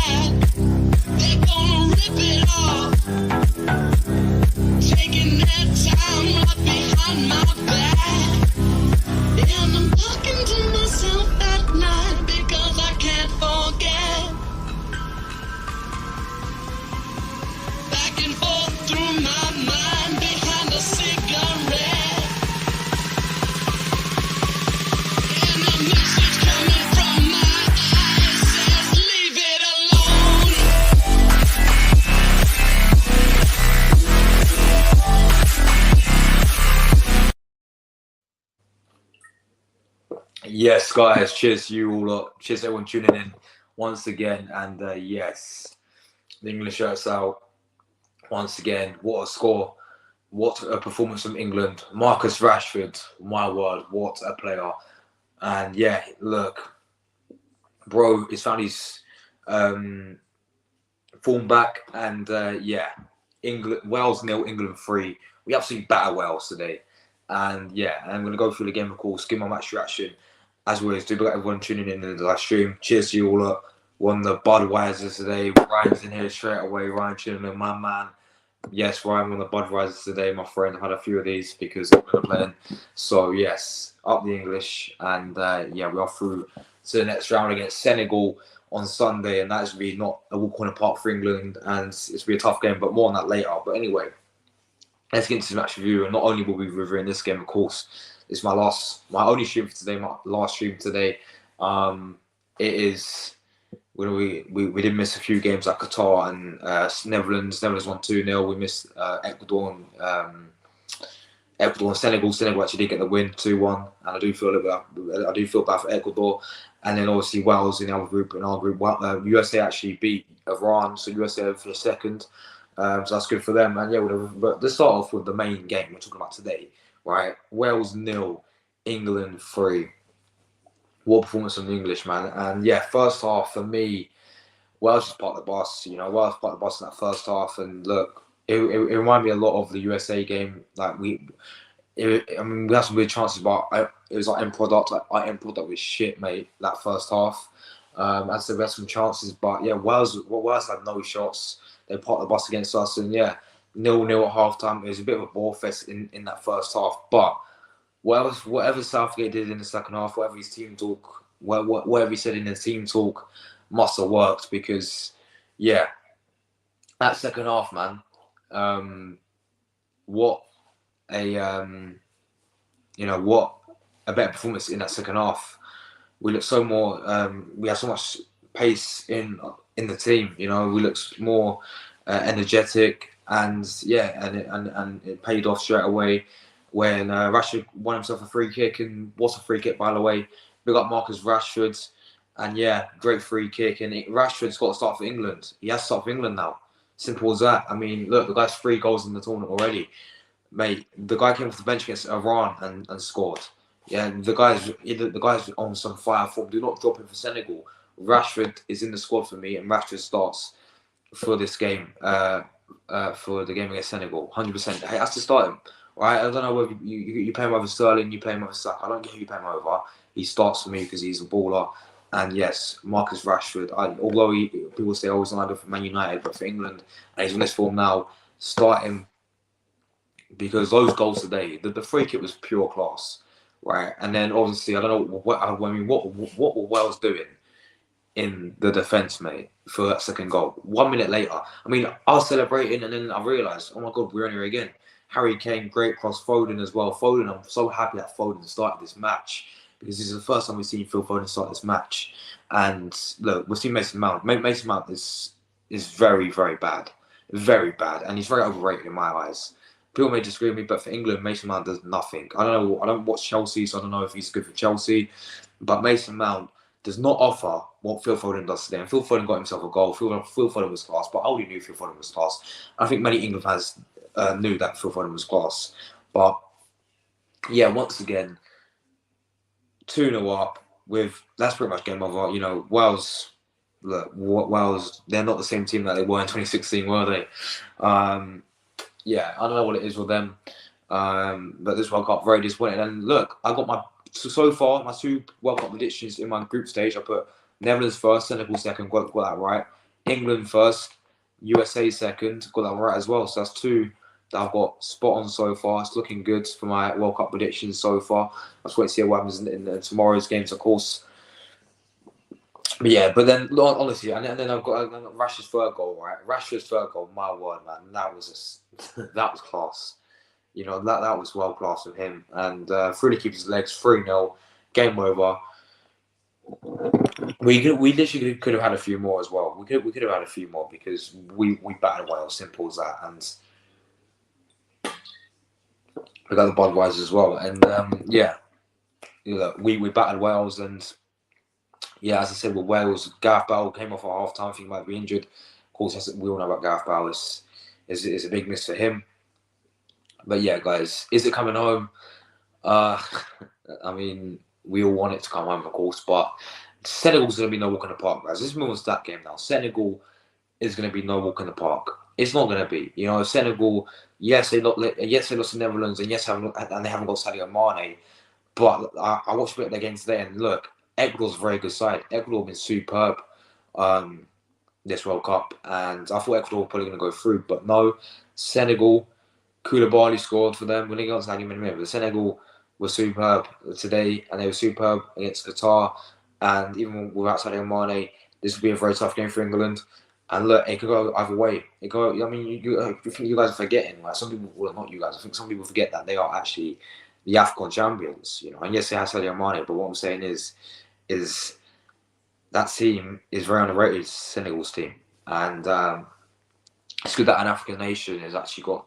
bad. They're gonna rip it off, taking their time right behind my back. And I'm talking to myself at night because I can't forget. Back and forth through my mind behind a cigarette. And a message coming from my eyes says, leave it alone. Yes, guys, cheers to you all up. Cheers to everyone tuning in once again. And yes, the English shirts out once again. What a score. What a performance from England. Marcus Rashford, my word, what a player. And yeah, look, bro, he's found his form back. And yeah, Wales 0, England 3. We absolutely batter Wales today. And yeah, I'm going to go through the game, of course, give my match reaction. As always, do everyone tuning in the live stream. Cheers to you all up. Won the Budweiser today. Ryan's in here straight away. Ryan tuning in, my man. Yes, Ryan won the Budweiser today, my friend. I had a few of these because I'm going to play. So yes, up the English. And yeah, we are through to the next round against Senegal on Sunday. And that's going to be not a walk on the park for England. And it's going to be a tough game, but more on that later. But anyway, let's get into the match review. And not only will we be reviewing this game, of course, it's my only stream for today, my last stream today. It is, we did miss a few games like Qatar and Netherlands. Netherlands won 2-0. We missed Ecuador and Senegal. Senegal actually did get the win 2-1, and I do feel bad for Ecuador. And then obviously Wales in the other group, USA actually beat Iran, so USA for second. So that's good for them. And yeah, but let's start off with the main game we're talking about today, right? Wales 0, England 3. What performance from the English, man. And yeah, first half for me, Wales just parked the bus. Wales parked the bus in that first half. And look, it reminded me a lot of the USA game. Like we had some weird chances, but it was like end product. Like our end product was shit, mate. That first half. I said we had some chances, but yeah, Wales had no shots. They parked the bus against us, and yeah, 0-0 at halftime. It was a bit of a ball fest in that first half. But whatever Southgate did in the second half, whatever his team talk, whatever he said in the team talk, must have worked because, yeah, that second half, man. What a better performance in that second half. We looked so more. We had so much pace in the team. We looked more energetic, and yeah, and it paid off straight away when Rashford won himself a free kick. And what's a free kick, by the way? Big up Marcus Rashford, and yeah, great free kick. And Rashford's got to start for England. He has to start for England now. Simple as that. I mean, look, the guy's 3 goals in the tournament already, mate. The guy came off the bench against Iran and scored. Yeah, the guy's on some fire form. Do not drop him for Senegal. Rashford is in the squad for me, and Rashford starts for this game, for the game against Senegal, 100%. He has to start him, right? I don't know whether you play him over Sterling, you play him over Saka. I don't care who you play him over. He starts for me because he's a baller. And yes, Marcus Rashford, although people say, he's not good for Man United, but for England, and he's on this form now, start him because those goals today, the free kick was pure class. Right, and then obviously I don't know what were Wales doing in the defence, mate, for that second goal. 1 minute later, I mean, I was celebrating, and then I realised, oh my god, we're on here again. Harry Kane, great cross. Foden as well. Foden, I'm so happy that Foden started this match because this is the first time we've seen Phil Foden start this match. And look, we've seen Mason Mount. Mason Mount is very, very bad, and he's very overrated in my eyes. People may disagree with me, but for England, Mason Mount does nothing. I don't know. I don't watch Chelsea, so I don't know if he's good for Chelsea. But Mason Mount does not offer what Phil Foden does today. And Phil Foden got himself a goal. Phil Foden was class, but I already knew Phil Foden was class. I think many England fans knew that Phil Foden was class. But yeah, once again, 2-0 up with that's pretty much game over. Wales. Look, Wales. They're not the same team that they were in 2016, were they? Yeah, I don't know what it is with them, but this World Cup very disappointing. And look, I got so far my 2 World Cup predictions in my group stage. I put Netherlands first, Senegal second. Got that right. England first, USA second. Got that right as well. So that's two that I've got spot on so far. It's looking good for my World Cup predictions so far. I just wait to see what happens in tomorrow's games, of course. But yeah, but then honestly, and then I've got Rashford's third goal, right? Rashford's third goal, my word, man, that was that was class. You know, that was world class of him. And through the keeper's legs, 3-0, game over. We literally could have had a few more as well. We could have had a few more because we battered Wales, simple as that. And we got the Budweisers as well. And yeah, you know, we battered Wales. And yeah, as I said, with Wales, Gareth Bale came off at half time. I think he might be injured. Of course, we all know about Gareth Bale. It's a big miss for him. But yeah, guys, is it coming home? I mean, we all want it to come home, of course, but Senegal's going to be no walk in the park, guys. Let's move on to that game now. Senegal is going to be no walk in the park. It's not going to be. You know, Senegal, yes, they lost to Netherlands, and yes, they haven't got Sadio Mane. But I watched a bit of the game today, and look, Ecuador's a very good side. Ecuador have been superb this World Cup, and I thought Ecuador were probably going to go through, but no. Senegal, Koulibaly scored for them. We didn't get on to Sadio Mane, but Senegal were superb today, and they were superb against Qatar. And even without Sadio Mane, this will be a very tough game for England. And look, it could go either way. I mean, you think you guys are forgetting. Like some people, well, not you guys. I think some people forget that they are actually the AFCON champions. You know, and yes, they have Sadio Mane, but what I'm saying is that team is very underrated. Senegal's team, and it's good that an African nation has actually got.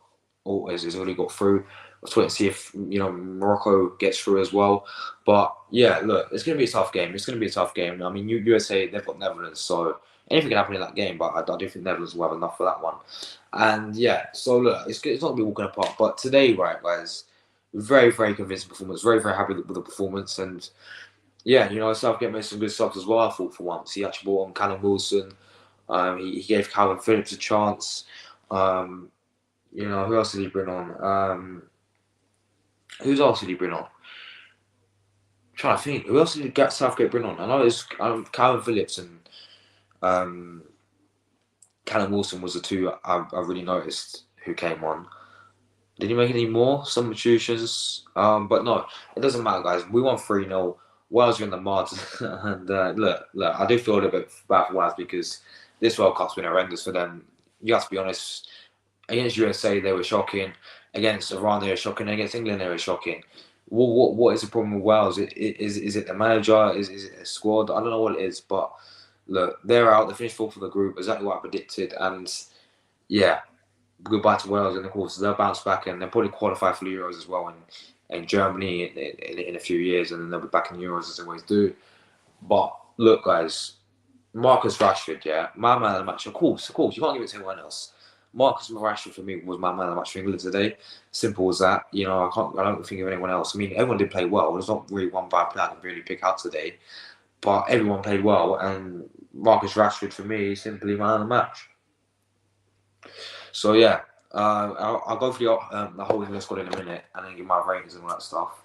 Has already got through. Let's wait and see if Morocco gets through as well. But yeah, look, it's going to be a tough game. It's going to be a tough game. I mean, USA, they've got Netherlands, so anything can happen in that game. But I do think Netherlands will have enough for that one. And yeah, so look, it's not going to be walking apart. But today, right, guys, very, very convincing performance. Very, very happy with the performance. And yeah, Southgate made some good subs as well. I thought for once he actually brought on Callum Wilson. He gave Calvin Phillips a chance. Who else did he bring on? Who else did he bring on? I'm trying to think. Who else did Southgate bring on? I know it's Calvin Phillips and Callum Wilson was the two I really noticed who came on. Did he make any more substitutions? But no, it doesn't matter, guys. We won 3-0. Wales are in the mud. And look, I do feel a little bit bad for Wales because this World Cup's been horrendous for them. You have to be honest. Against USA, they were shocking. Against Iran, they were shocking. Against England, they were shocking. What is the problem with Wales? Is it the manager? Is it a squad? I don't know what it is. But look, they're out. They finished fourth of the group, exactly what I predicted. And yeah, goodbye to Wales. And of course, they'll bounce back and they'll probably qualify for the Euros as well in Germany in a few years. And then they'll be back in the Euros as they always do. But look, guys, Marcus Rashford, yeah, my man of the match. Of course, you can't give it to anyone else. Marcus Rashford for me was my man of the match for England today. Simple as that. I don't think of anyone else. I mean, everyone did play well. There's not really one bad player I can really pick out today, but everyone played well. And Marcus Rashford for me is simply man of the match. So yeah, I'll go for the whole England squad in a minute, and then give my ratings and all that stuff.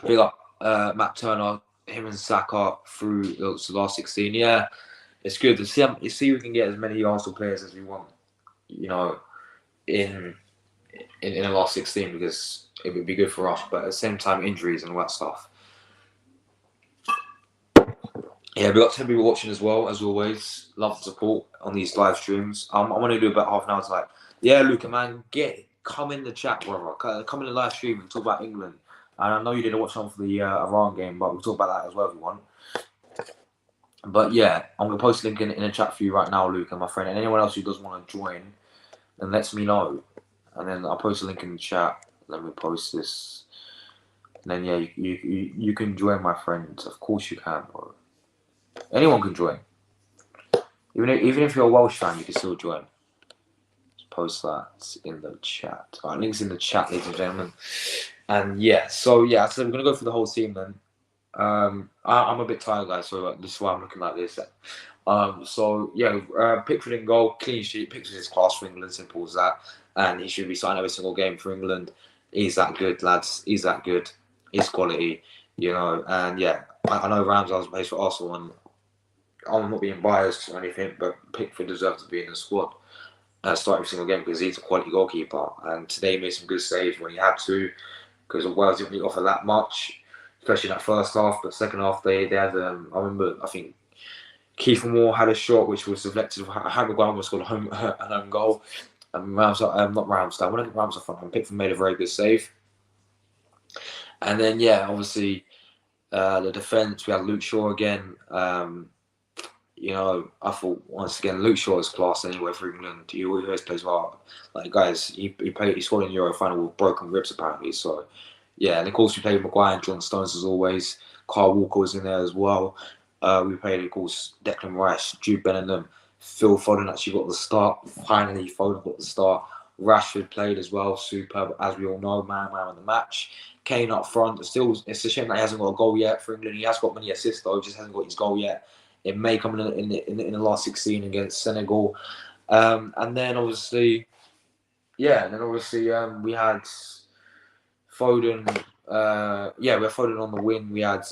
Big up Matt Turner, him and Saka through the last 16. Yeah. It's good to see we can get as many Arsenal players as we want, in the last 16 because it would be good for us. But at the same time, injuries and all that stuff. Yeah, we got 10 people watching as well, as always. Love the support on these live streams. I want to do about half an hour tonight. Yeah, Luca, man, come in the chat, brother. Come in the live stream and talk about England. And I know you didn't watch on for the Iran game, but we'll talk about that as well if you want. But yeah, I'm going to post a link in the chat for you right now, Luca, my friend. And anyone else who does want to join, then lets me know. And then I'll post a link in the chat. Let me post this. And then yeah, you can join, my friend. Of course you can, bro. Anyone can join. Even if you're a Welsh fan, you can still join. Just post that in the chat. All right, links in the chat, ladies and gentlemen. And yeah, so we're going to go through the whole team then. I'm a bit tired, guys, so this is why I'm looking like this. Pickford in goal, clean sheet. Pickford is class for England, simple as that. And he should be starting every single game for England. He's that good, lads. He's that good. He's quality, And yeah, I know Ramsdale plays for Arsenal, and I'm not being biased or anything, but Pickford deserves to be in the squad. Start every single game because he's a quality goalkeeper. And today he made some good saves when he had to, because Wales didn't really offer that much, especially in that first half. But second half, they had, I remember, I think Kiefer Moore had a shot which was deflected. Harry Maguire almost scored a home goal. And not Ramsdale. When I get Ramsdale front, Pickford made a very good save. And then, yeah, obviously, the defence, we had Luke Shaw again. You know, I thought once again Luke Shaw is class anyway for England. He always plays well. Like guys, he scored in the Euro final with broken ribs apparently. So yeah, and of course we played Maguire and John Stones as always. Kyle Walker was in there as well. We played of course Declan Rice, Jude Bellingham, Phil Foden actually got the start. Finally, Foden got the start. Rashford played as well, superb as we all know, man of the match. Kane up front. Still, it's a shame that he hasn't got a goal yet for England. He has got many assists though, just hasn't got his goal yet. It may come in the last 16 against Senegal. And then obviously, we had Foden. We had Foden on the wing. We had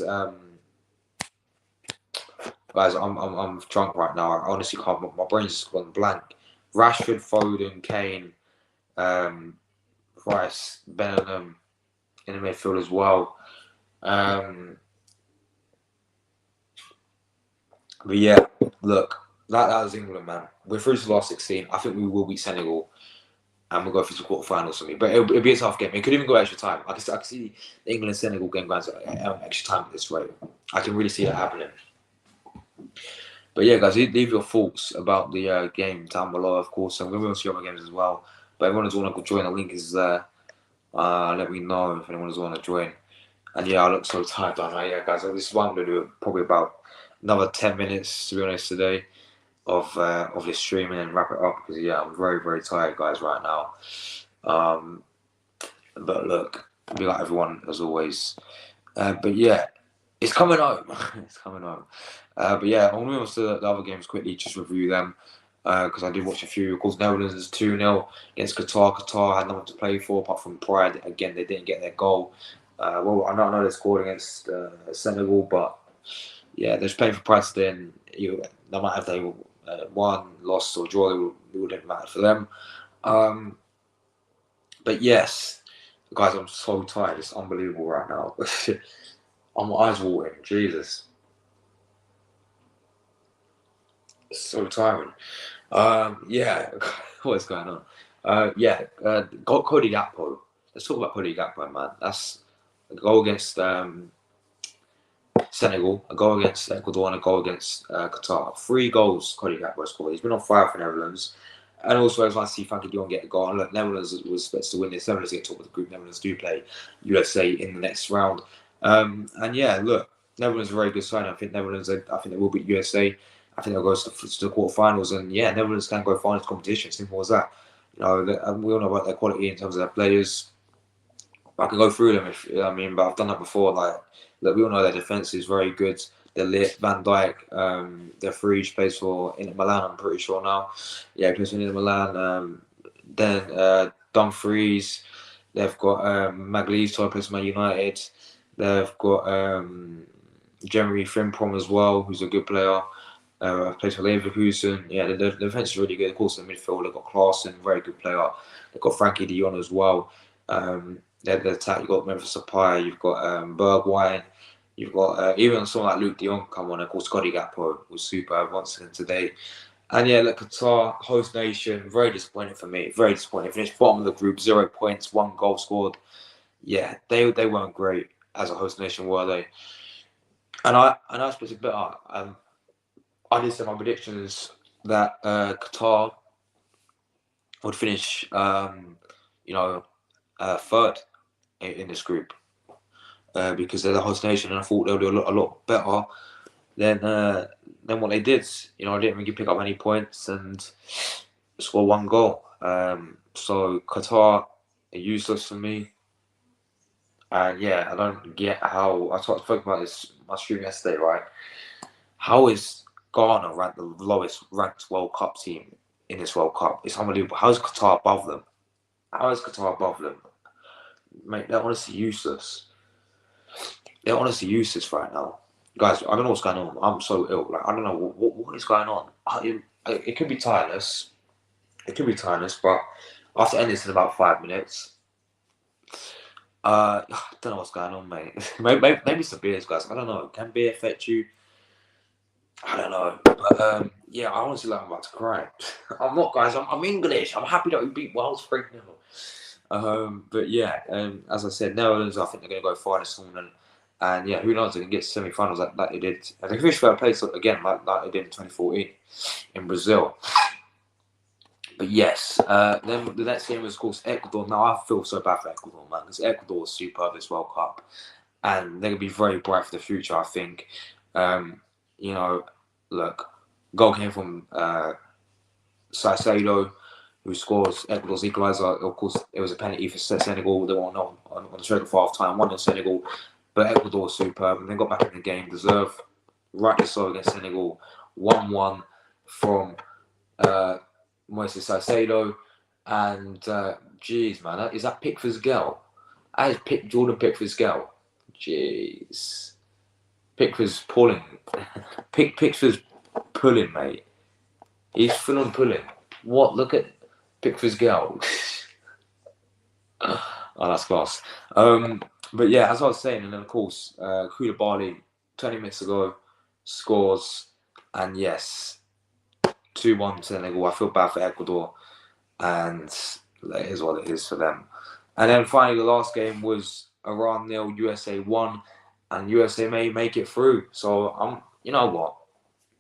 guys. I'm drunk right now. I honestly can't. My brain's just gone blank. Rashford, Foden, Kane, Rice, Bellingham in the midfield as well. But yeah, look, that was England, man. We're through to the last 16. I think we will beat Senegal, and we'll go through to quarterfinals for me. But it'll be a tough game. It could even go extra time. I can see the England and Senegal game going to extra time at this rate. I can really see that happening. But yeah, guys, leave your thoughts about the game down below. Of course, I'm going to see other games as well. But everyone who's want to join, the link is there. Let me know if anyone who's want to join. And yeah, I look so tired, don't I? Yeah, guys, this is what I'm going to do. Probably about another 10 minutes, to be honest, today of this stream, and then wrap it up because yeah, I'm very, very tired, guys, right now. But look, be like everyone as always. But yeah, it's coming home. It's coming home. But yeah, I'll move on to the other games quickly, just review them because I did watch a few. Of course, Netherlands is 2-0 against Qatar. Qatar had nothing to play for apart from pride. Again, they didn't get their goal. Well, I know they scored against Senegal, but yeah, they're just playing for pride today, and no matter if they won, lost, or draw, it wouldn't matter for them. But yes, guys, I'm so tired. It's unbelievable right now. My eyes watering. Jesus. It's so tiring. Yeah, what's going on? Got Cody Gakpo. Let's talk about Cody Gakpo, man. That's a goal against Senegal, a goal against Ecuador, and a goal against Qatar. 3 goals Cody Gakpo scored. He's been on fire for Netherlands. And also, as I see Frankie de Jong get a goal. And look, Netherlands was expected to win this. Netherlands get top of the group. Netherlands do play USA in the next round. And yeah, look, Netherlands are a very good side. I think they will beat USA. I think they'll go to the quarterfinals. And yeah, Netherlands can go far in this competition. Simple as that. We all know about their quality in terms of their players. I can go through them but I've done that before. Like we all know their defense is very good. They're lit. Van Dijk, their Frege plays for Inter Milan. I'm pretty sure now. Yeah, he plays for Inter Milan. Then Dumfries. They've got Magalhaes, who plays for Man United. They've got Jeremy Frimpong as well, who's a good player. Plays for Leverkusen. Yeah, the defense is really good. Of course, in the midfield they've got Klaassen, very good player. They've got Frankie de Jong as well. The attack, you've got Memphis Depay, you've got Bergwijn, you've got even someone like Luke de Jong come on. Of course, Scotty Gakpo was superb once again today. And yeah, look, Qatar, host nation, very disappointing for me. Very disappointing. Finished bottom of the group, 0 points, 1 goal scored. Yeah, they weren't great as a host nation, were they? And I suppose a bit. I did say my predictions that Qatar would finish, third in this group because they're the host nation, and I thought they'll do a lot better than what they did. They didn't really pick up any points and score 1 goal. So Qatar are useless for me. And yeah, I don't get how I spoke about this in my stream yesterday, right? How is Ghana ranked the lowest ranked World Cup team in this World Cup? It's unbelievable. How is Qatar above them? How is Qatar above them? Mate, they're honestly useless. They're honestly useless right now. guys, I don't know what's going on. I'm so ill. Like, I don't know what is going on. It could be tiredness. It could be tiredness, but I have to end this in about 5 minutes. I don't know what's going on, mate. Maybe it's the beers, guys. I don't know. Can beer affect you? I don't know. But yeah, I honestly like I'm about to cry. I'm not, guys. I'm English. I'm happy that we beat Wales 3-0. But yeah, as I said, Netherlands, I think they're going to go far this tournament. And yeah, who knows? They can get semi-finals like they did. And they finished fair play again, like they did in 2014 in Brazil. But yes, then the next game was, of course, Ecuador. Now, I feel so bad for Ecuador, man, because Ecuador was superb this World Cup. And they're going to be very bright for the future, I think. You know, look, goal came from Salcedo, who scores Ecuador's equaliser. Of course, it was a penalty for Senegal. They were not on the stroke of half time, won in Senegal. But Ecuador was superb, and they got back in the game. Deserved, rightly so, against Senegal. 1-1 from Moises Salcedo. And, jeez, man, is that Pickford's girl? That is Jordan Pickford's girl. Jeez. Pickford's pulling. Pickford's pulling, mate. He's full on pulling. What? Look at Pickford's girl. Oh, that's class. But yeah, as I was saying, and then of course, Koulibaly, 20 minutes ago, scores, and yes, 2-1 Senegal. I feel bad for Ecuador, and it is what it is for them. And then finally, the last game was Iran 0, USA 1, and USA may make it through. So you know what?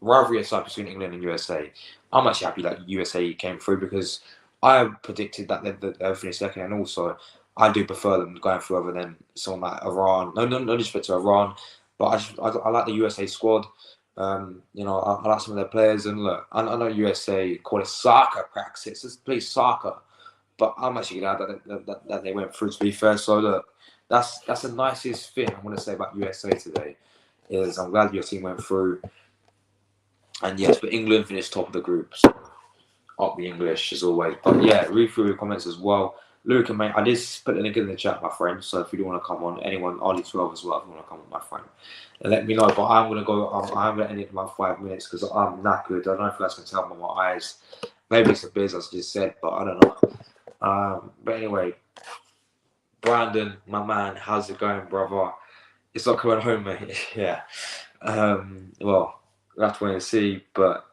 Rivalry aside between England and USA, I'm actually happy that USA came through because I predicted that they'll finish second, and also I do prefer them going through other than someone like Iran. No disrespect to Iran, but I like the USA squad. You know, I like some of their players, and look, I know USA call it soccer practice. Let's play soccer, but I'm actually glad that they went through. To be fair, so look, that's the nicest thing I want to say about USA today. Is I'm glad your team went through. And yes, but England finished top of the group. So up the English as always. But yeah, read through your comments as well. Luke and mate, I did put the link in the chat, my friend. So if you do want to come on, anyone, RD12 as well, if you want to come on, my friend, and let me know. But I'm gonna go. I'm gonna end it in about 5 minutes because I'm knackered. I don't know if you guys can tell by my eyes. Maybe it's the biz, as I just said, but I don't know. But anyway, Brandon, my man, how's it going, brother? It's not coming home, mate. Yeah. Well, we'll have to wait and see, but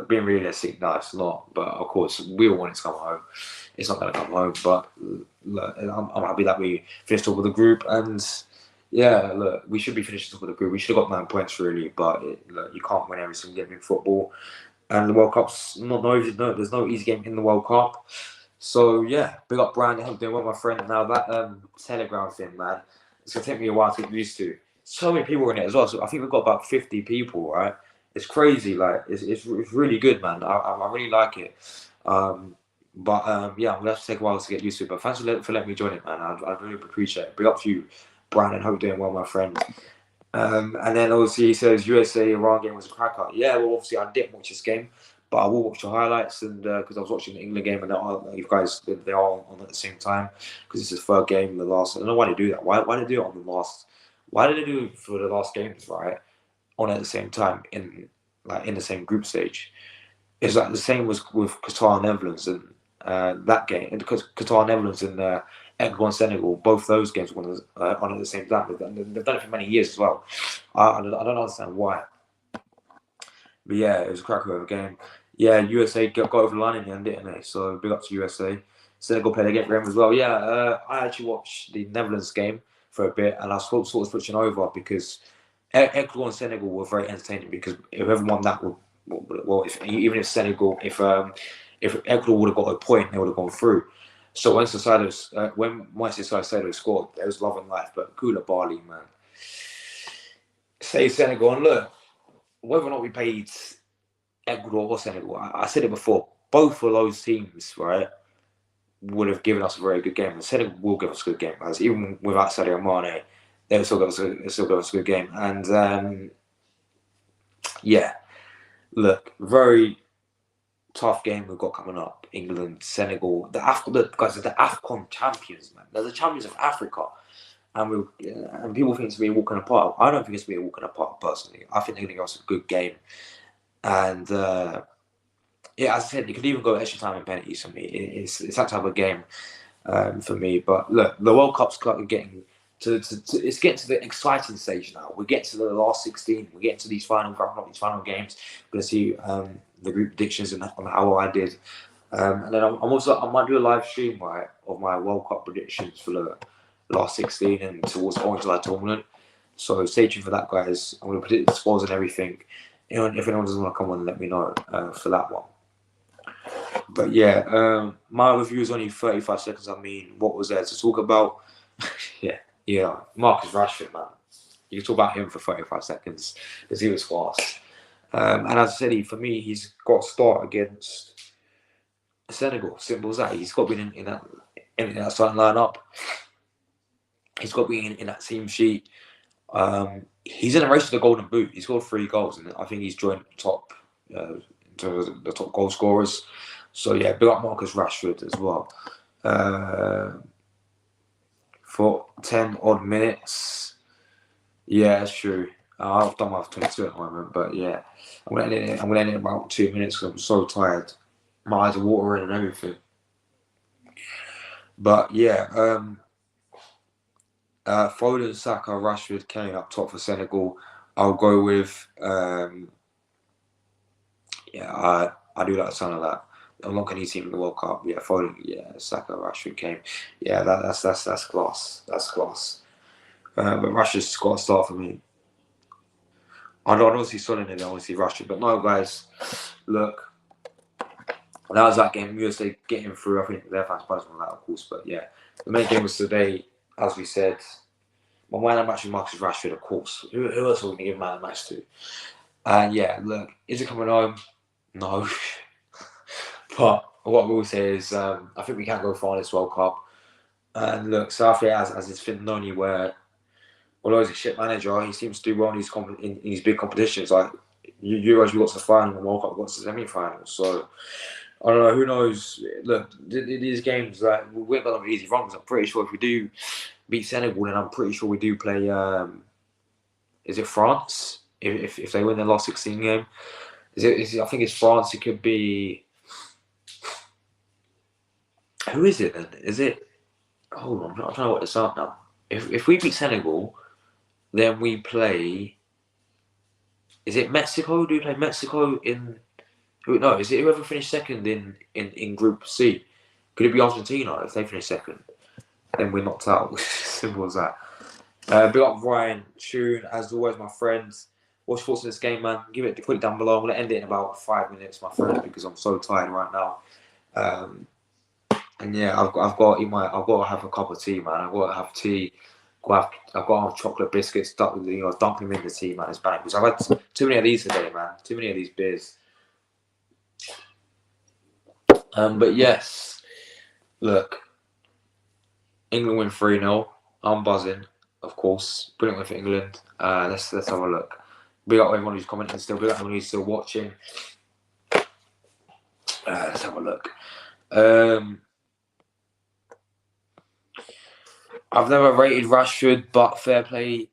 being realistic, no, it's not. But of course, we all want it to come home. It's not going to come home, but look, I'm happy that we finished top of the group, and yeah, look, we should be finishing top of the group. We should have got 9 points really, but look, you can't win every single game in football, and the World Cup's there's no easy game in the World Cup. So yeah, big up Brandon, hope doing well, my friend. Now that Telegram thing, man, it's gonna take me a while to get used to. So many people in it as well. So I think we've got about 50 people, right? It's crazy. Like it's really good, man. I really like it. But yeah, I'm gonna have to take a while to get used to it. But thanks for letting me join it, man. I really appreciate it. Big up to you, Brandon. Hope you're doing well, my friend. And then obviously he says USA Iran game was a cracker. Yeah, well obviously I didn't watch this game, but I will watch the highlights, and because I was watching the England game, and you guys they are on at the same time because it's his third game, the last. I don't know why they do that. Why they do it on the last? Why did they do it for the last games, right? On at the same time in the same group stage. It's like the same was with Qatar and Netherlands and that game, and because Qatar, Netherlands, and Ecuador and Senegal, both those games were on at the same time. They've done it for many years as well. I don't understand why. But yeah, it was a cracker of a game. Yeah, USA got over the line in the end, didn't they? So big up to USA. Senegal played a game as well. Yeah, I actually watched the Netherlands game for a bit, and I was sort of switching over because Ecuador and Senegal were very entertaining because whoever won that would, well, even if Ecuador would have got a point, they would have gone through. So when Moises Salcedo scored, there was love and life. But Koulibaly, man, say Senegal, and look, whether or not we played Ecuador or Senegal, I said it before, both of those teams, right, would have given us a very good game. And Senegal will give us a good game, guys. Even without Sadio Mane, they'll still give us a good game. And yeah, look, very tough game we've got coming up. England, Senegal, guys are the AFCON champions, man. They're the champions of Africa. and people think it's to be a walk in the park. I don't think it's to be a walk in the park personally. I think they're going to give us a good game, and yeah, as I said, you could even go extra time and penalties for me. It's that type of game for me. But look, the World Cup's getting it's getting to the exciting stage now. We're getting to the last 16. We're getting to these final games. We're going to see the group predictions and on how I did. And then I'm also I might do a live stream of my World Cup predictions for the last 16 and towards the Orange July tournament. So stay tuned for that, guys. I'm going to predict the scores and everything. You know, if anyone doesn't want to come on, let me know for that one. But yeah, my review is only 35 seconds. I mean, what was there to talk about? yeah, Marcus Rashford, man. You can talk about him for 35 seconds because he was fast. And as I said, for me, he's got to start against Senegal. Simple as that. He's got to be in that starting lineup. He's got to be in that team sheet. He's in the race for the Golden Boot. He's got 3 goals, and I think he's joined top to the top goal scorers. So yeah, big up Marcus Rashford as well. For 10 odd minutes. Yeah, that's true. I've done my 22 at the moment, but yeah, I'm gonna end it in about 2 minutes because I'm so tired. My eyes are watering and everything. But yeah, Foden, Saka, Rashford, Kane up top for Senegal. I'll go with I do like the sound of that. I'm not going to team in the World Cup. Yeah, Foden, Saka, Rashford, Kane. Yeah, that's class. That's class. But Rashford's got to start for me. I don't see Son in it. I want to see Rashford. But no, guys, look. That was that game. USA getting through. I think their fans punished on that, of course. But yeah, the main game was today, as we said. My man of the match is Marcus Rashford, of course. Who else are we going to give man of the match to? And yeah, look, is it coming home? No. But what we will say is, I think we can go far in this World Cup. And look, South Africa, as it's been known, where although he's a shit manager, he seems to do well in these big competitions. Like Euros, we got to the final, and World Cup, we got to the semi-final. So I don't know. Who knows? Look, these games, like we ain't got them easy runs. I'm pretty sure if we do beat Senegal, then I'm pretty sure we do play. Is it France? If they win their last 16 game, is it? I think it's France. It could be. Who is it then? Is it? Hold on, I'm trying to work this out now. If we beat Senegal, then we play. Is it Mexico? Do we play Mexico in? No, is it whoever finished second in Group C? Could it be Argentina if they finish second? Then we're knocked out. Simple as that. Big up Ryan Tune, as always, my friends. What's your thoughts on this game, man? Put it down below. I'm gonna end it in about 5 minutes, my friend, because I'm so tired right now. And yeah, I've got to have a cup of tea, man. I've got to have tea. I've got to have chocolate biscuits. Dunk them in the tea, man. It's bad because I've had too many of these today, man. Too many of these beers. But yes, look, England win 3-0. I'm buzzing, of course. Brilliant win for England. Let's have a look. Big up everyone who's commenting still. Big up everyone who's still watching. Let's have a look. I've never rated Rashford, but fair play.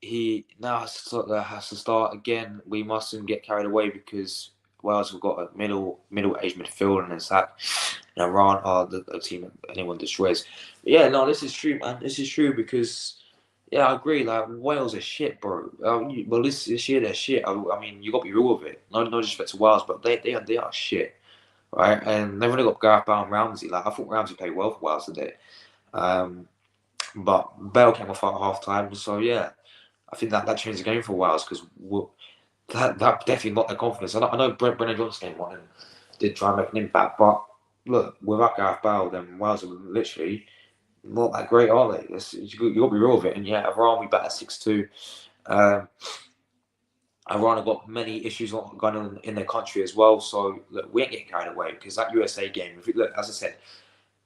He now has to start again. We mustn't get carried away because Wales have got a middle-aged midfield, and it's that and Iran are the team that anyone destroys. But yeah, no, this is true, man. This is true because yeah, I agree. Like Wales are shit, bro. Well, this year they're shit. I mean, you got to be real with it. No disrespect to Wales, but they are shit, right? And they've only got Gareth Bale and Ramsey. Like I thought Ramsey played well for Wales today. But Bale came off at half time, so yeah, I think that changed the game for Wales because that definitely knocked their confidence. I know Brennan Johnson came on and did try and make an impact, but look, without Gareth Bale, then Wales are literally not that great, are they? You got to be real with it. And yeah, Iran we bat at 6-2. Iran have got many issues going on in their country as well, so look, we ain't getting carried away because that USA game. Look, as I said.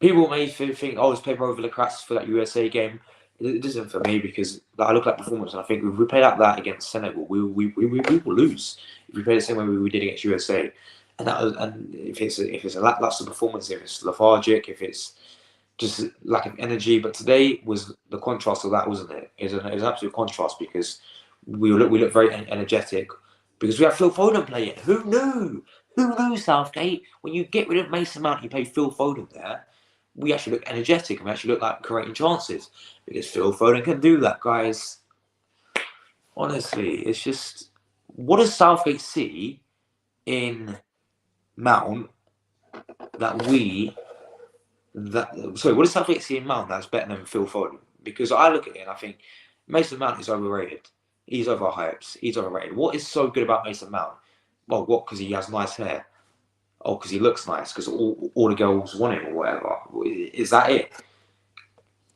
People may think, oh, it's paper over the cracks for that USA game. It isn't for me because I look at performance and I think if we play like that against Senegal, we will lose. If we play the same way we did against USA, and if it's a lackluster performance, if it's lethargic, if it's just lack of energy. But today was the contrast of that, wasn't it? It was an absolute contrast because we look very energetic because we have Phil Foden playing. Who knew? Who knew, Southgate? When you get rid of Mason Mount, you play Phil Foden there. We actually look energetic and we actually look like creating chances because Phil Foden can do that, guys. Honestly, it's just, what does Southgate see in Mount that we what does Southgate see in Mount that's better than Phil Foden? Because I look at it and I think Mason Mount is overrated. He's overhyped. He's overrated. What is so good about Mason Mount? Well, what? Because he has nice hair. Oh, because he looks nice. Because all the girls want him or whatever. Is that it?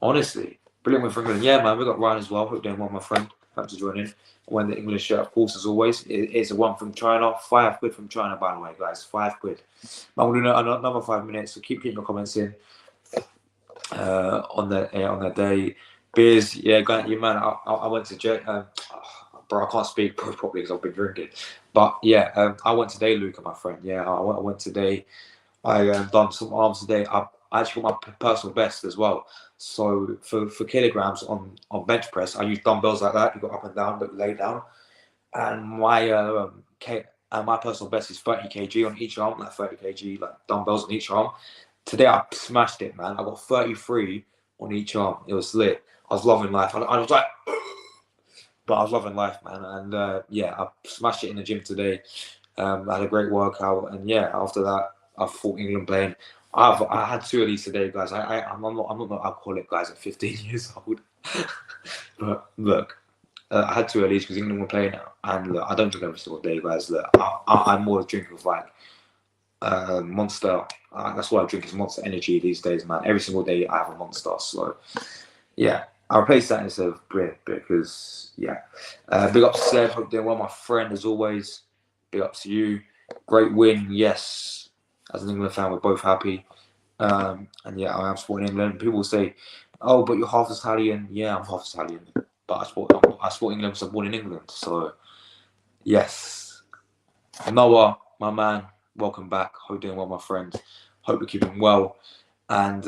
Honestly, brilliant win for England. Yeah, man, we got Ryan as well. Hope doing well, my friend. Thanks for joining. When the English shirt, of course, as always, it's a one from China. £5 from China, by the way, guys. £5. I'm going to do another 5 minutes, so keep your comments in on that day. Beers, yeah, you man. I went to bro, I can't speak properly because I've been drinking. But yeah, I went today, Luca, my friend. Yeah, I went today. I done some arms today. I actually got my personal best as well. So for kilograms on bench press, I use dumbbells like that. You go up and down, but lay down. And my personal best is 30 kg on each arm, like 30 kg like dumbbells on each arm. Today I smashed it, man. I got 33 on each arm. It was lit. I was loving life. I was like, but I was loving life, man. And yeah, I smashed it in the gym today. I had a great workout, and yeah, after that, I fought England playing. I had 2 of these today, guys. I'm not an alcoholic, guys, at 15 years old. But look, I had 2 of these because England were playing, and look, I don't drink every single day, guys. Look, I'm more a drinker of like Monster. That's what I drink, is Monster Energy these days, man. Every single day I have a Monster. So yeah, I'll replace that instead of beer because yeah. Big up to Seb. Hope doing well, my friend, as always. Big up to you. Great win, yes. As an England fan, we're both happy. And yeah, I am supporting England. People say, "Oh, but you're half Italian." Yeah, I'm half Italian, but I support England because I'm born in England. So yes, Noah, my man, welcome back. Hope you're doing well, my friend. Hope you're keeping well. And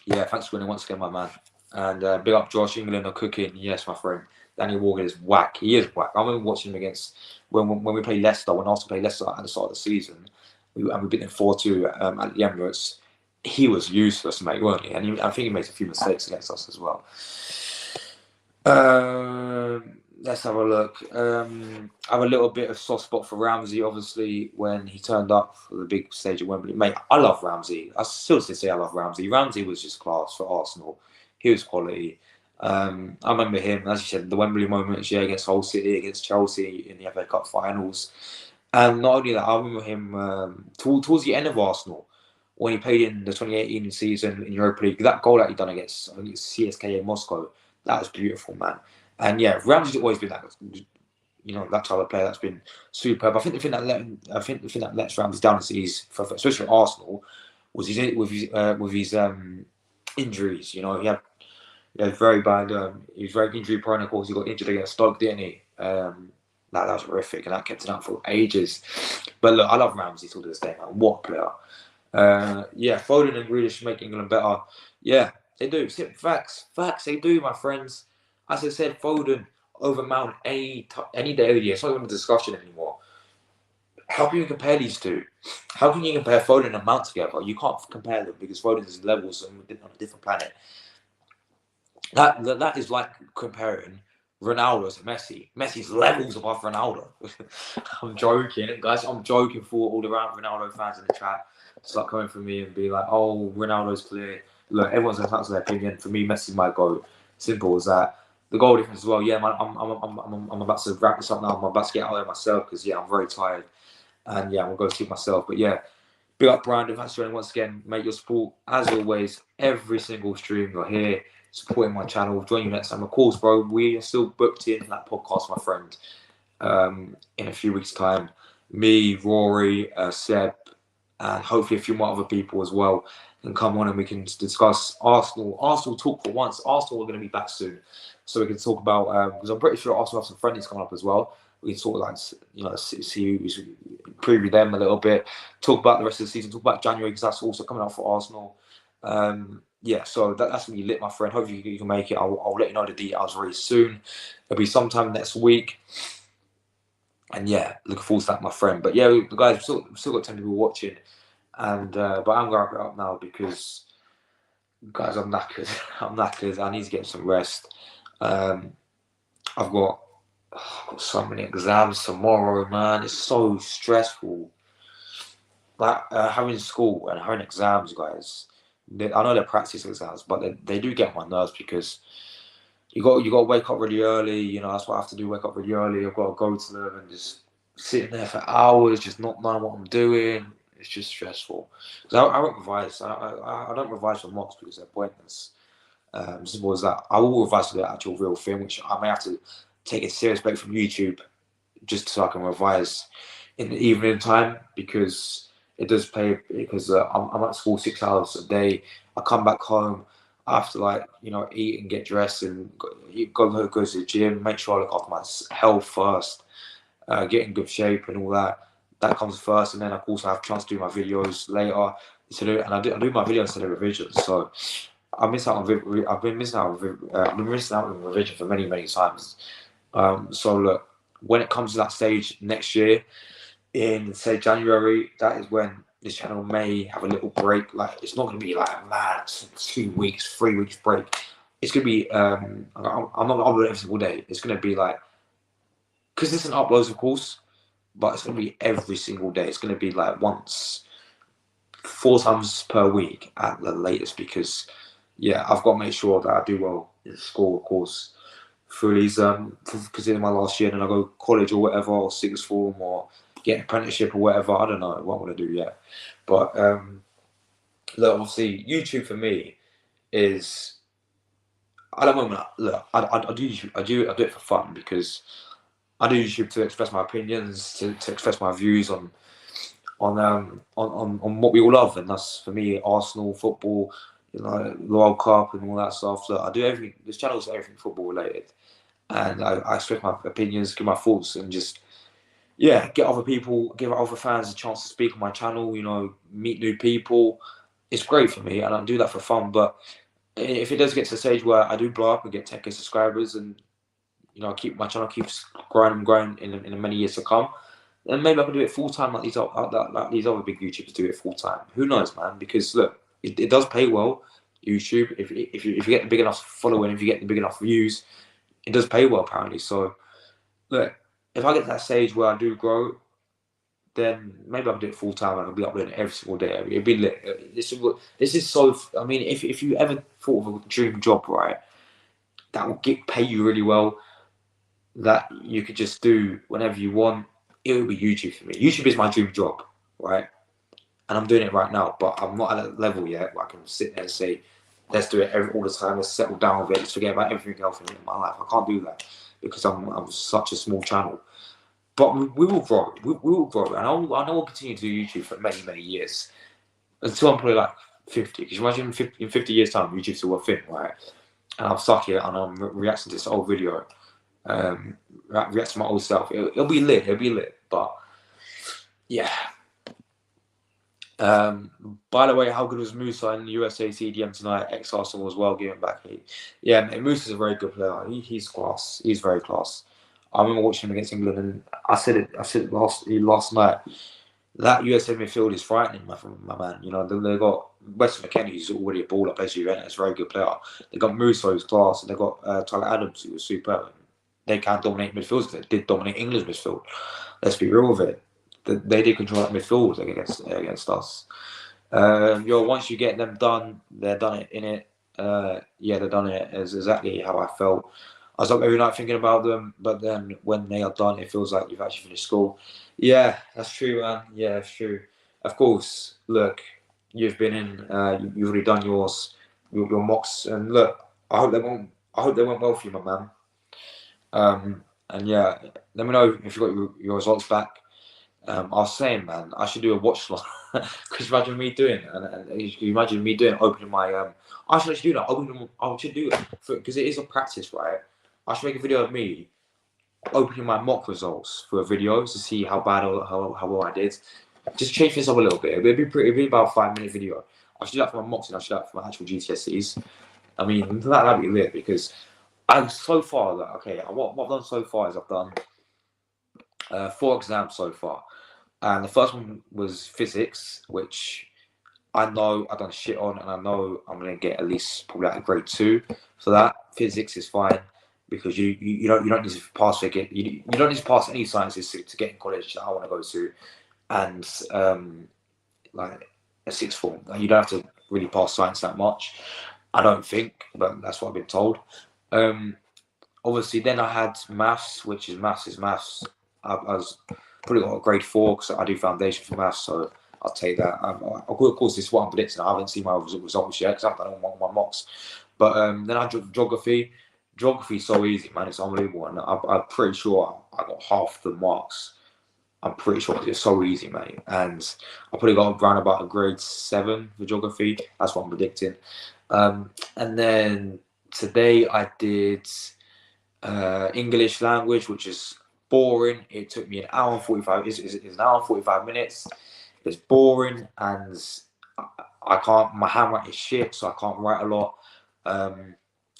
yeah, thanks for winning once again, my man. And big up Josh. England are cooking. Yes, my friend. Danny Morgan is whack. He is whack. I remember watching him against when we played Leicester. When Arsenal played Leicester at the start of the season, we beat them 4-2 at the Emirates. He was useless, mate, weren't he? And I think he made a few mistakes against us as well. Let's have a look. I have a little bit of soft spot for Ramsey, obviously, when he turned up for the big stage at Wembley. Mate, I love Ramsey. I still say I love Ramsey. Ramsey was just class for Arsenal. He was quality. I remember him, as you said, the Wembley moments, yeah, against Hull City, against Chelsea in the FA Cup finals. And not only that, I remember him towards the end of Arsenal, when he played in the 2018 season in Europa League. That goal that he done against CSKA Moscow, that was beautiful, man. And yeah, Ramsey's always been that, that type of player that's been superb. I think the thing that lets Ramsey down, especially at Arsenal, was his injuries. He had very bad. He was very injury prone. Of course, he got injured against Stoke, didn't he? That was horrific, and that kept him out for ages. But look, I love Ramsey till this day, man. What a player! Yeah, Foden and Grealish make England better. Yeah, they do. Facts, they do, my friends. As I said, Foden over Mount any day of the year. It's not even a discussion anymore. How can you compare these two? How can you compare Foden and Mount together? You can't compare them because Foden's levels on a different planet. That is like comparing Ronaldo to Messi. Messi's levels above Ronaldo. I'm joking, guys. I'm joking for all the Ronaldo fans in the chat. Start coming for me and be like, "Oh, Ronaldo's clear." Look, everyone's entitled to their opinion. For me, Messi might go. Simple as that. The goal difference as well. Yeah, man. I'm about to wrap this up now. I'm about to get out there myself because I'm very tired, and yeah, I'm gonna go sleep myself. But yeah, big up Brandon. Thanks for joining once again. Mate, your support as always. Every single stream you're here supporting my channel. Join you next time. Of course, bro, we are still booked in that podcast, my friend, in a few weeks' time. Me, Rory, Seb, and hopefully a few more other people as well can come on and we can discuss Arsenal. Arsenal talk for once. Arsenal are going to be back soon. So we can talk about, because I'm pretty sure Arsenal have some friendlies coming up as well. We can sort of see who's preview them a little bit, talk about the rest of the season, talk about January because that's also coming up for Arsenal. Yeah, so that's gonna be lit, my friend. Hopefully you can make it. I'll let you know the details very soon. It'll be sometime next week. And yeah, looking forward to that, my friend. But yeah, guys, we've still got 10 people watching, and but I'm gonna wrap it up now because, guys, I'm knackered. I'm knackered. I need to get some rest. Um, I've got so many exams tomorrow, man. It's so stressful. Like having school and having exams, guys. I know they're practice exams, but they do get on my nerves because you got to wake up really early. You know, that's what I have to do. Wake up really early. I've got to go to them and just sitting there for hours, just not knowing what I'm doing. It's just stressful. Because I don't revise. I don't revise for mocks because they're pointless. Simple as that. I will revise for the actual real thing, which I may have to take a serious break from YouTube just so I can revise in the evening time because it does pay. Because I'm at school 6 hours a day. I come back home after eat and get dressed and go to the gym. Make sure I look after my health first. Get in good shape and all that. That comes first, and then of course I have a chance to do my videos later. And I do my videos instead of revisions. So I miss out on. I've been missing out. I've been missing out on revision for many times. So look, when it comes to that stage next year, in say January, that is when this channel may have a little break. Like it's not going to be like a mad 2 weeks, 3 weeks break. It's going to be. I'm not uploading every single day. It's going to be like consistent uploads, of course, but it's going to be every single day. It's going to be like once, 4 times per week at the latest because yeah, I've got to make sure that I do well in school, of course. Through these, because in my last year, and then I go college or whatever, or sixth form, or get an apprenticeship or whatever. I don't know what I'm gonna do yet. But look, obviously, YouTube for me is. I don't want to look. I do YouTube, I do it for fun because I do YouTube to express my opinions, to express my views on what we all love, and that's for me Arsenal, football, you know, the World Cup and all that stuff. So I do everything. This channel is everything football related, and I express my opinions, give my thoughts, and just yeah, get other people, give other fans a chance to speak on my channel. You know, meet new people. It's great for me, and I do that for fun. But if it does get to the stage where I do blow up and get 10K subscribers, and you know, keep my channel keeps growing and growing in the many years to come, then maybe I can do it full time like these other big YouTubers do it full time. Who knows, man? Because look, it does pay well. YouTube, if you get the big enough following, if you get the big enough views, it does pay well apparently. So look, if I get to that stage where I do grow, then maybe I'll do it full time and I'll be uploading every single day. It'd be lit. This is so. I mean, if you ever thought of a dream job, right, that will pay you really well, that you could just do whenever you want, it would be YouTube for me. YouTube is my dream job, right? And I'm doing it right now, but I'm not at that level yet where I can sit there and say, let's do it all the time, let's settle down with it, let's forget about everything else in my life. I can't do that because I'm such a small channel. But we will grow. We will grow. And I know we'll continue to do YouTube for many years. Until I'm probably like 50. Because imagine in 50 years' time, YouTube's still a thing, right? And I'm stuck here and I'm reacting to this old video. React to my old self. It'll be lit. It'll be lit. But yeah. By the way, how good was Musa in the USA CDM tonight? Ex-Arsenal as well, giving back. Yeah, mate, Musa's a very good player. He's class. He's very class. I remember watching him against England, and I said it last night. That USA midfield is frightening, my man. You know, they got Weston McKennie, who's already a baller, plays for Juventus, a very good player. They got Musa, who's class, and they got Tyler Adams, who was superb. They can dominate midfields. They did dominate England's midfield. Let's be real with it. They did control that midfield against us. Once you get them done, they're done it in it. They're done it as exactly how I felt. I was up every night thinking about them, but then when they are done, it feels like you've actually finished school. Yeah, that's true, man. Yeah, that's true. Of course, look, you've been in, you've already done your mocks, and look, I hope they went well for you, my man. And yeah, let me know if you got your results back. I was saying, man, I should do a watch log. Because imagine me doing it, and you imagine me doing opening my I should actually do that. I should do it because it is a practice, right? I should make a video of me opening my mock results for a video to see how bad or how well I did. Just change this up a little bit. It'd be about a 5-minute video. I should do that for my mocks and I should do that for my actual GCSEs. I mean, that'd be lit because so far, okay, what I've done so far is I've done 4 exams so far. And the first one was physics, which I know I've done shit on, and I know I'm going to get at least probably like a grade 2 for that. Physics is fine because you don't need to pass you don't need to pass any sciences to get in college that I want to go to, and like a sixth form. Like, you don't have to really pass science that much, I don't think, but that's what I've been told. Obviously, then I had maths, which is maths. I was probably got a grade 4 because I do foundation for maths, so I'll take that. Of course, this is what I'm predicting. I haven't seen my results yet because I haven't done all my mocks. But then I had geography. Geography is so easy, man. It's unbelievable. And I'm pretty sure I got half the marks. I'm pretty sure it's so easy, mate. And I probably got around about a grade 7 for geography. That's what I'm predicting. And then today I did English language, which is boring. It took me an hour and 45. It's an hour and 45 minutes. It's boring, and I can't. My handwriting is shit, so I can't write a lot.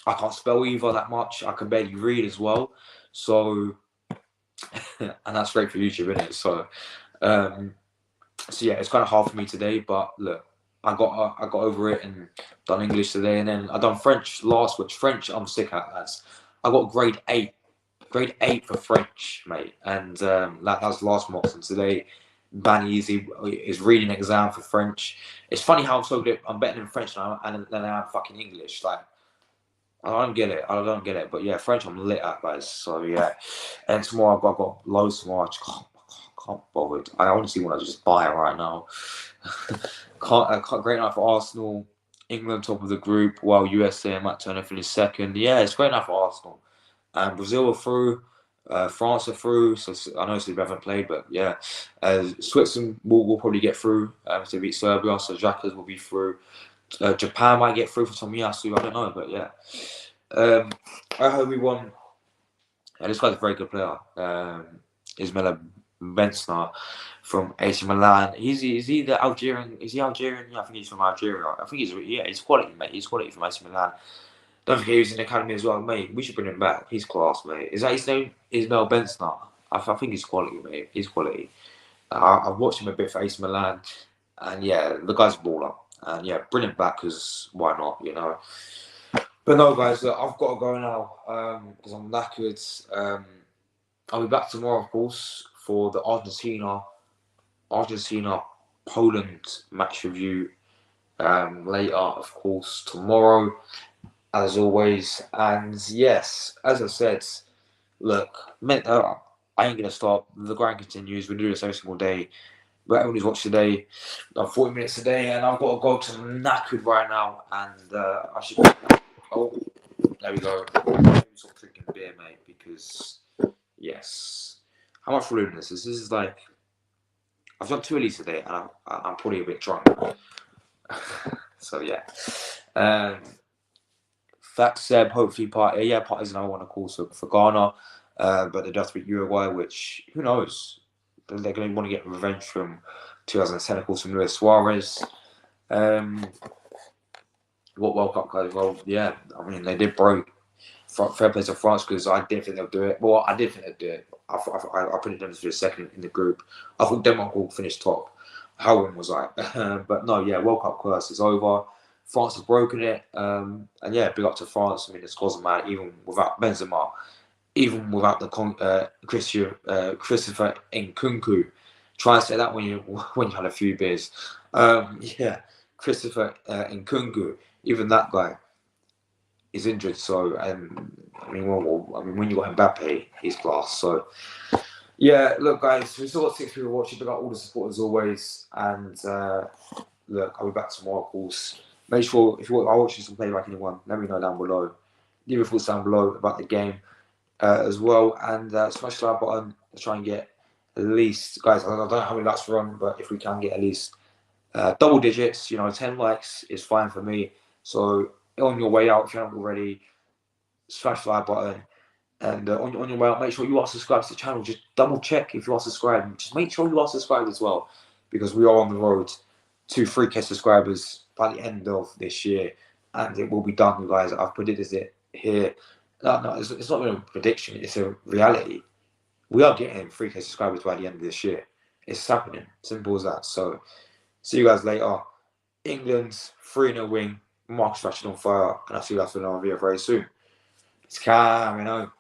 I can't spell either that much. I can barely read as well. So, and that's great for YouTube, isn't it? So yeah, it's kind of hard for me today. But look, I got over it and done English today, and then I done French last, which French I'm sick at. I got grade 8 for French, mate, and that was last mock. And today, ban easy is reading exam for French. It's funny how I'm so good. I'm better in French now, and then I'm fucking English. Like, I don't get it. But yeah, French I'm lit at, guys. So yeah, and tomorrow I've got loads tomorrow. I just can't bother. I honestly want to just buy it right now. Great night for Arsenal. England top of the group, while USA and Matt Turner finished second. Yeah, it's great night for Arsenal. And Brazil are through. France are through. So I know we haven't played, but yeah. Switzerland will probably get through to beat Serbia. So Jackers will be through. Japan might get through for Tomiyasu. I don't know, but yeah. I hope we won. This guy's a very good player. Ismaila Bensner from AC Milan. Is he the Algerian? Is he Algerian? Yeah, I think he's from Algeria. I think he's quality, mate. He's quality from AC Milan. Don't forget he was in the academy as well, mate. We should bring him back. He's class, mate. Is that his name? Ismaila Bensner. I think he's quality, mate. He's quality. I've watched him a bit for AC Milan, and yeah, the guy's a baller. And yeah, bring him back because why not, you know? But no, guys, look, I've got to go now because I'm knackered. I'll be back tomorrow, of course, for the Argentina-Poland match review later, of course, tomorrow, as always. And yes, as I said, look, I ain't going to stop. The grind continues. We do this every single day. But everyone who's watched today, I've 40 minutes today, and I've got to go because I'm knackered right now. And I should. Oh, there we go. Stop drinking beer, mate, because yes. How much volume is this? This is like I've done 2 Elise today, and I'm probably a bit drunk. So yeah. That said, hopefully Partey's another one, of course, for Ghana, but they'd have to beat Uruguay, which who knows. They're going to want to get revenge from 2010, of course, from Luis Suarez. What World Cup guys? Well, yeah, I mean, they did break fair play to France because I didn't think they'll do it. Well, I did think they'd do it. I put it down to second in the group. I thought Denmark will finish top. How was I? But no, yeah, World Cup curse is over. France has broken it. And yeah, big up to France. I mean, the squad's mad, even without Benzema. Even without the Christopher Nkunku, try and say that when you had a few beers. Yeah, Christopher Nkunku, even that guy is injured. So, I mean, when you got Mbappe, he's class. So, yeah, look, guys, we still got 6 people watching. We got all the support as always. And look, I'll be back tomorrow, of course. Make sure if I watch some playback anyone, let me know down below. Leave your thoughts down below about the game. As well, and smash the like button to try and get at least, guys, I don't know how many likes we're on, but if we can get at least double digits, 10 likes is fine for me. So on your way out, if you haven't already, smash the like button, and on your way out, make sure you are subscribed to the channel. Just double check if you are subscribed. Just make sure you are subscribed as well, because we are on the road to 3K subscribers by the end of this year, and it will be done, guys. I've predicted it here. No, it's not even a prediction, it's a reality. We are getting 3K subscribers by the end of this year. It's happening. Simple as that. So, see you guys later. England's 3-0 win. Marcus Rashford on fire. And I'll see you guys for another video very soon. It's coming home.